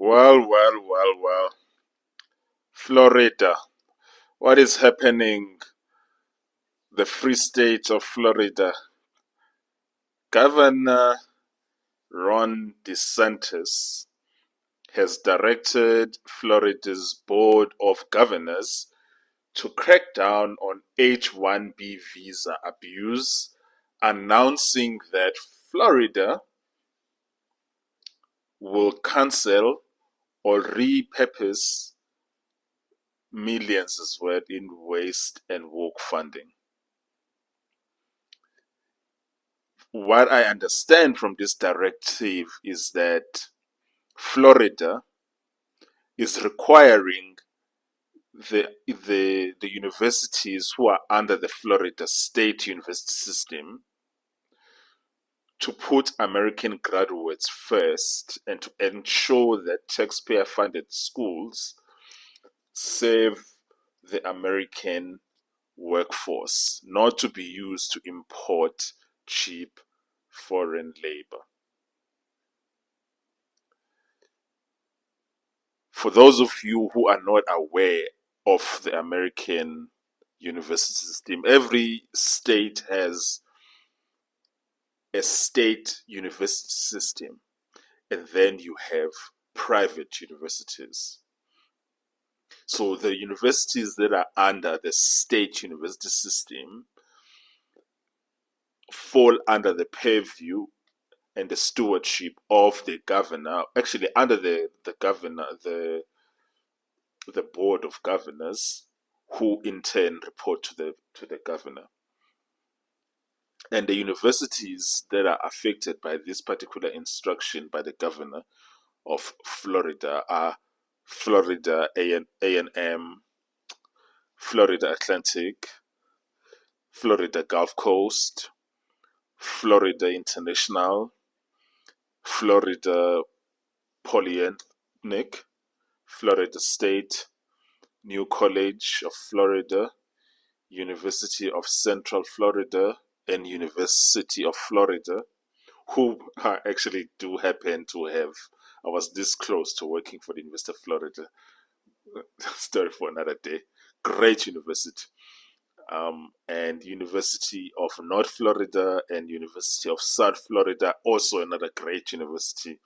Well. Florida. What is happening? The free state of Florida. Governor Ron DeSantis has directed Florida's Board of Governors to crack down on H-1B visa abuse, announcing that Florida will cancel or repurpose millions as well in waste and woke funding. What I understand from this directive is that Florida is requiring the universities who are under the Florida State University system to put American graduates first and to ensure that taxpayer-funded schools serve the American workforce, not to be used to import cheap foreign labor. For those of you who are not aware of the American university system, every state has a state university system, and then you have private universities. So the universities that are under the state university system fall under the purview and the stewardship of the governor, actually under the governor, the board of governors, who in turn report to the governor. And the universities that are affected by this particular instruction by the governor of Florida are Florida A&M, Florida Atlantic, Florida Gulf Coast, Florida International, Florida Polytechnic, Florida State, New College of Florida, University of Central Florida, and University of Florida, who I actually do happen to have. I was this close to working for the University of Florida. Story for another day. Great university. And University of North Florida and University of South Florida, also another great university,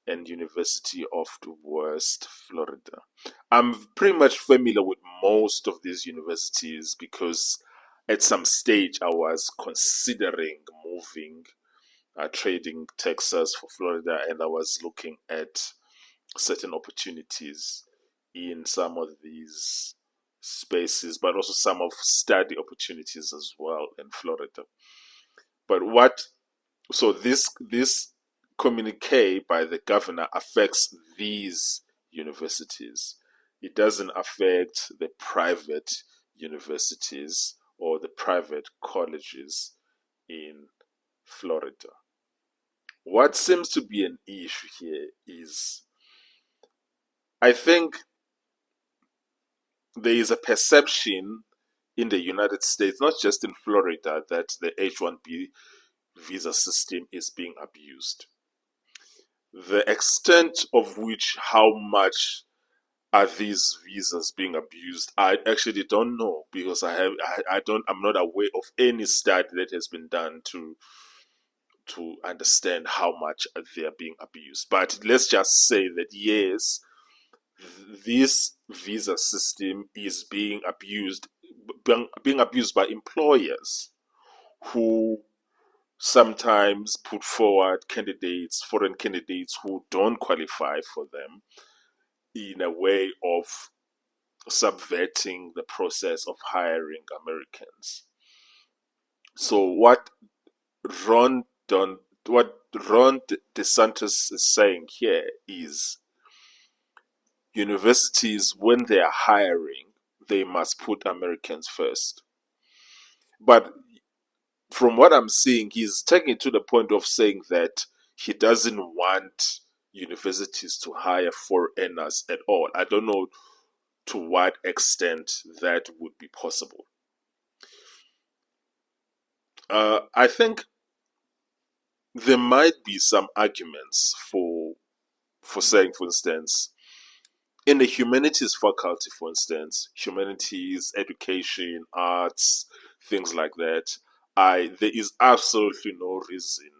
and University of the West Florida. I'm pretty much familiar with most of these universities because at some stage I was considering moving, trading Texas for Florida, and I was looking at certain opportunities in some of these spaces, but also some of study opportunities as well in Florida. But so this communique by the governor affects these universities. It doesn't affect the private universities or the private colleges in Florida. What seems to be an issue here is, I think there is a perception in the United States, not just in Florida, that the H-1B visa system is being abused. The extent of which, how much are these visas being abused, I actually don't know, because I'm not aware of any study that has been done to understand how much they are being abused. But let's just say that yes, this visa system is being abused by employers who sometimes put forward foreign candidates who don't qualify for them, in a way of subverting the process of hiring Americans. So Ron what Ron DeSantis is saying here is, universities, when they are hiring, they must put Americans first. But from what I'm seeing, he's taking it to the point of saying that he doesn't want universities to hire foreigners at all. I don't know to what extent that would be possible. I think there might be some arguments for for saying, for instance, in the humanities faculty, for instance, humanities, education, arts, things like that, there is absolutely no reason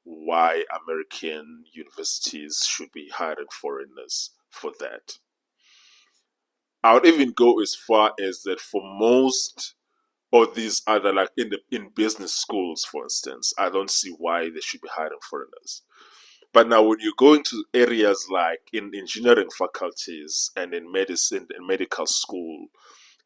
why American universities should be hiring foreigners for that. I would even go as far as that for most of these other, like in business schools, for instance, I don't see why they should be hiring foreigners. But now, when you go into areas like in engineering faculties and in medicine and medical school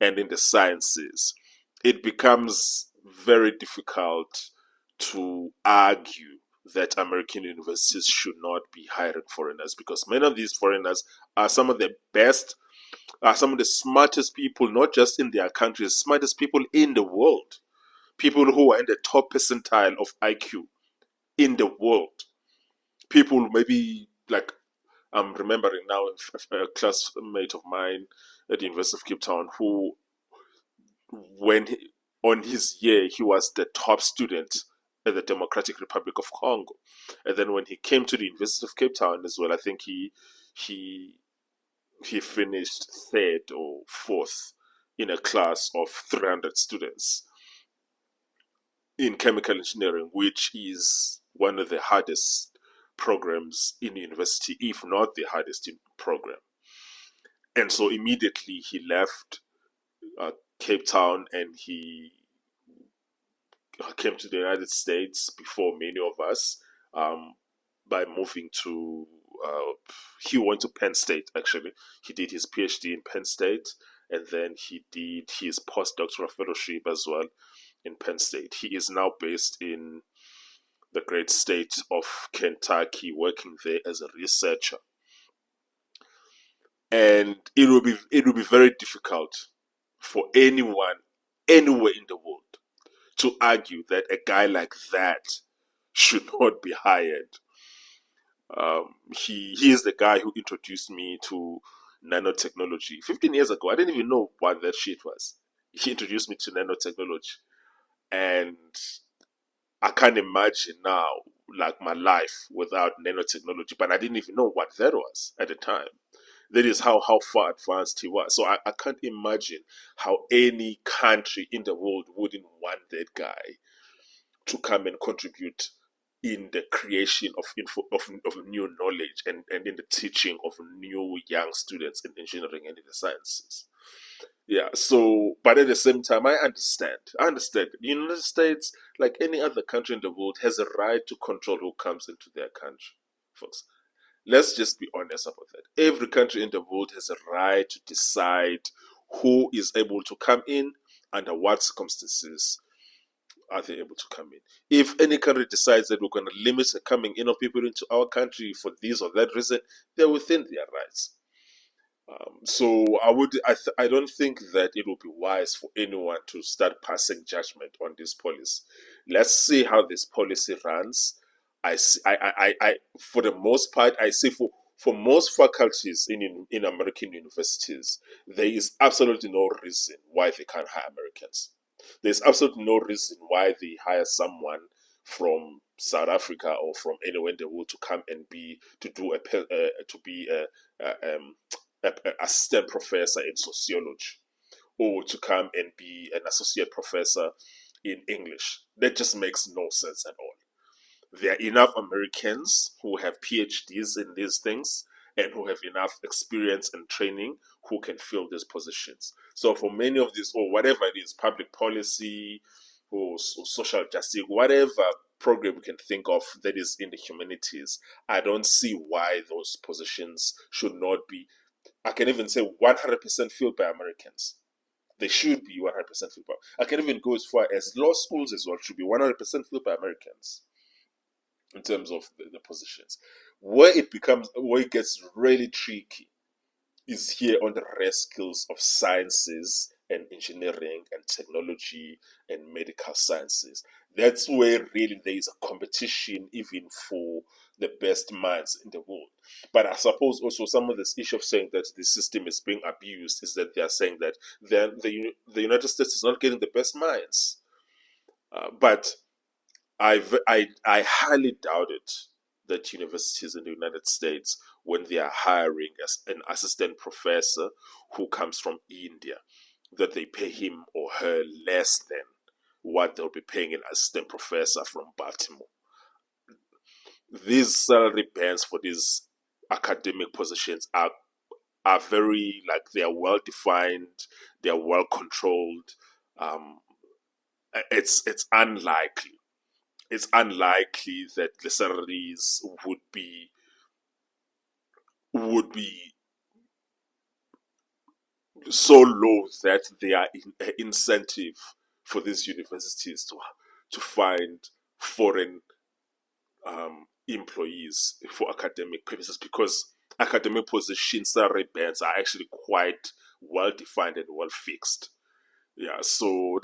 and in the sciences, it becomes very difficult to argue that American universities should not be hiring foreigners, because many of these foreigners are some of the best, are some of the smartest people, not just in their countries, smartest people in the world. People who are in the top percentile of IQ in the world. People maybe like, I'm remembering now a classmate of mine at the University of Cape Town who, on his year, he was the top student at the Democratic Republic of Congo. And then when he came to the University of Cape Town as well, I think he he finished third or fourth in a class of 300 students in chemical engineering, which is one of the hardest programs in the university, if not the hardest program. And so immediately he left Cape Town and he came to the United States before many of us, by moving to. He went to Penn State, actually. He did his PhD in Penn State, and then he did his postdoctoral fellowship as well in Penn State. He is now based in the great state of Kentucky, working there as a researcher. And it will be very difficult for anyone anywhere in the world to argue that a guy like that should not be hired. He is the guy who introduced me to nanotechnology 15 years ago. I didn't even know what that shit was. He introduced me to nanotechnology, and I can't imagine now, like, my life without nanotechnology. But I didn't even know what that was at the time. That is how far advanced he was. So I can't imagine how any country in the world wouldn't want that guy to come and contribute in the creation of of new knowledge, and in the teaching of new young students in engineering and in the sciences. Yeah, so, but at the same time, I understand. I understand. The United States, like any other country in the world, has a right to control who comes into their country, folks. Let's just be honest about that. Every country in the world has a right to decide who is able to come in, under what circumstances are they able to come in. If any country decides that we're going to limit the coming in of people into our country for this or that reason, they're within their rights. So I don't think that it would be wise for anyone to start passing judgment on this policy. Let's see how this policy runs. For the most part, I say for most faculties in American universities, there is absolutely no reason why they can't hire Americans. There's absolutely no reason why they hire someone from South Africa or from anywhere in the world to come and be a assistant professor in sociology, or to come and be an associate professor in English. That just makes no sense at all. There are enough Americans who have PhDs in these things and who have enough experience and training who can fill these positions. So for many of these, or whatever it is, public policy or social justice, whatever program we can think of that is in the humanities, I don't see why those positions should not be, I can even say, 100% filled by Americans. They should be 100% filled by. I can even go as far as law schools as well should be 100% filled by Americans in terms of the positions. Where it gets really tricky is here on the rare skills of sciences and engineering and technology and medical sciences. That's where really there is a competition even for the best minds in the world. But I suppose also some of this issue of saying that the system is being abused is that they are saying that the United States is not getting the best minds. But I highly doubt it that universities in the United States when they are hiring as an assistant professor who comes from India, that they pay him or her less than what they'll be paying an assistant professor from Baltimore. These salary bands for these academic positions are very, like, they are well defined, they are well controlled. Um, it's unlikely. It's unlikely that the salaries would be so low that they are incentive for these universities to find foreign employees for academic purposes, because academic position salary bands are actually quite well defined and well fixed. Yeah, so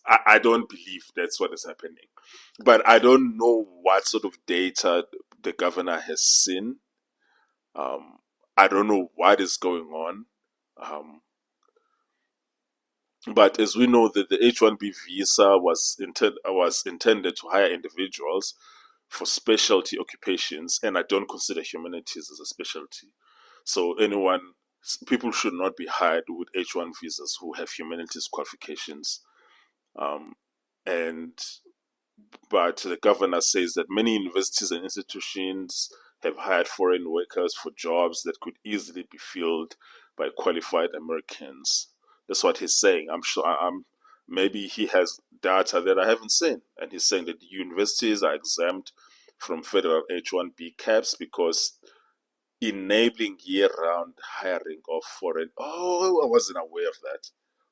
I don't believe that's what is happening. But I don't know what sort of data the governor has seen. Um, I don't know what is going on. Um, but as we know, that the H-1B visa was intended to hire individuals for specialty occupations, and I don't consider humanities as a specialty. So people should not be hired with H-1 visas who have humanities qualifications. Um, and but the governor says that many universities and institutions have hired foreign workers for jobs that could easily be filled by qualified Americans. That's what he's saying. I'm sure. Maybe he has data that I haven't seen, and he's saying that universities are exempt from federal H-1B caps because enabling year-round hiring of foreign. Oh, I wasn't aware of that.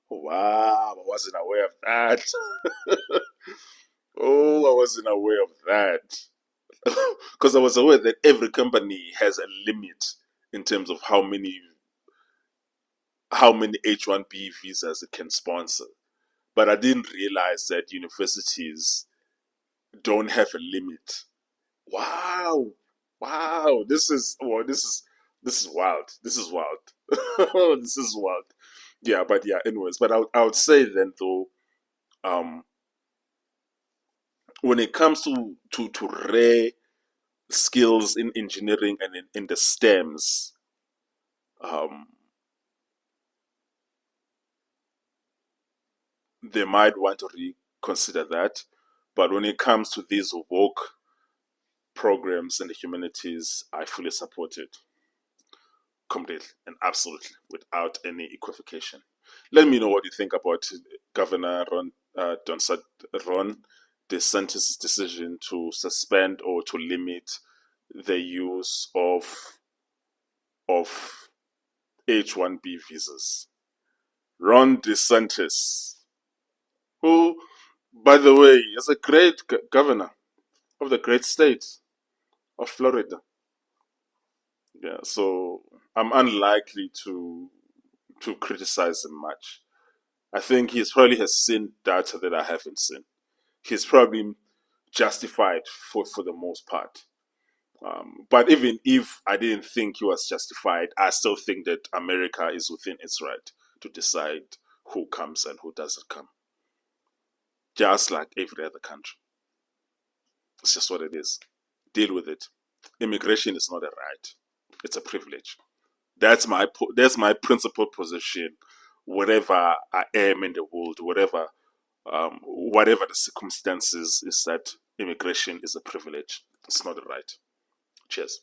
Wow, I wasn't aware of that. Oh, I wasn't aware of that. Because I was aware that every company has a limit in terms of how many H-1B visas it can sponsor. But I didn't realize that universities don't have a limit. Wow. Wow. This is wild. This is wild. This is wild. Yeah, but yeah, anyways. But I would say then though, um, when it comes to rare skills in engineering and in the STEMs, um, they might want to reconsider that. But when it comes to these woke programs in the humanities, I fully support it completely and absolutely without any equivocation. Let me know what you think about Governor Ron DeSantis' decision to suspend or to limit the use of H-1B visas. Ron DeSantis, who, by the way, is a great governor of the great state of Florida. Yeah, so I'm unlikely to criticize him much. I think he's probably has seen data that I haven't seen. He's probably justified for the most part. But even if I didn't think he was justified, I still think that America is within its right to decide who comes and who doesn't come, just like every other country. It's just what it is. Deal with it. Immigration is not a right; it's a privilege. That's my principal position. Wherever I am in the world, whatever the circumstances, is that immigration is a privilege. It's not a right. Cheers.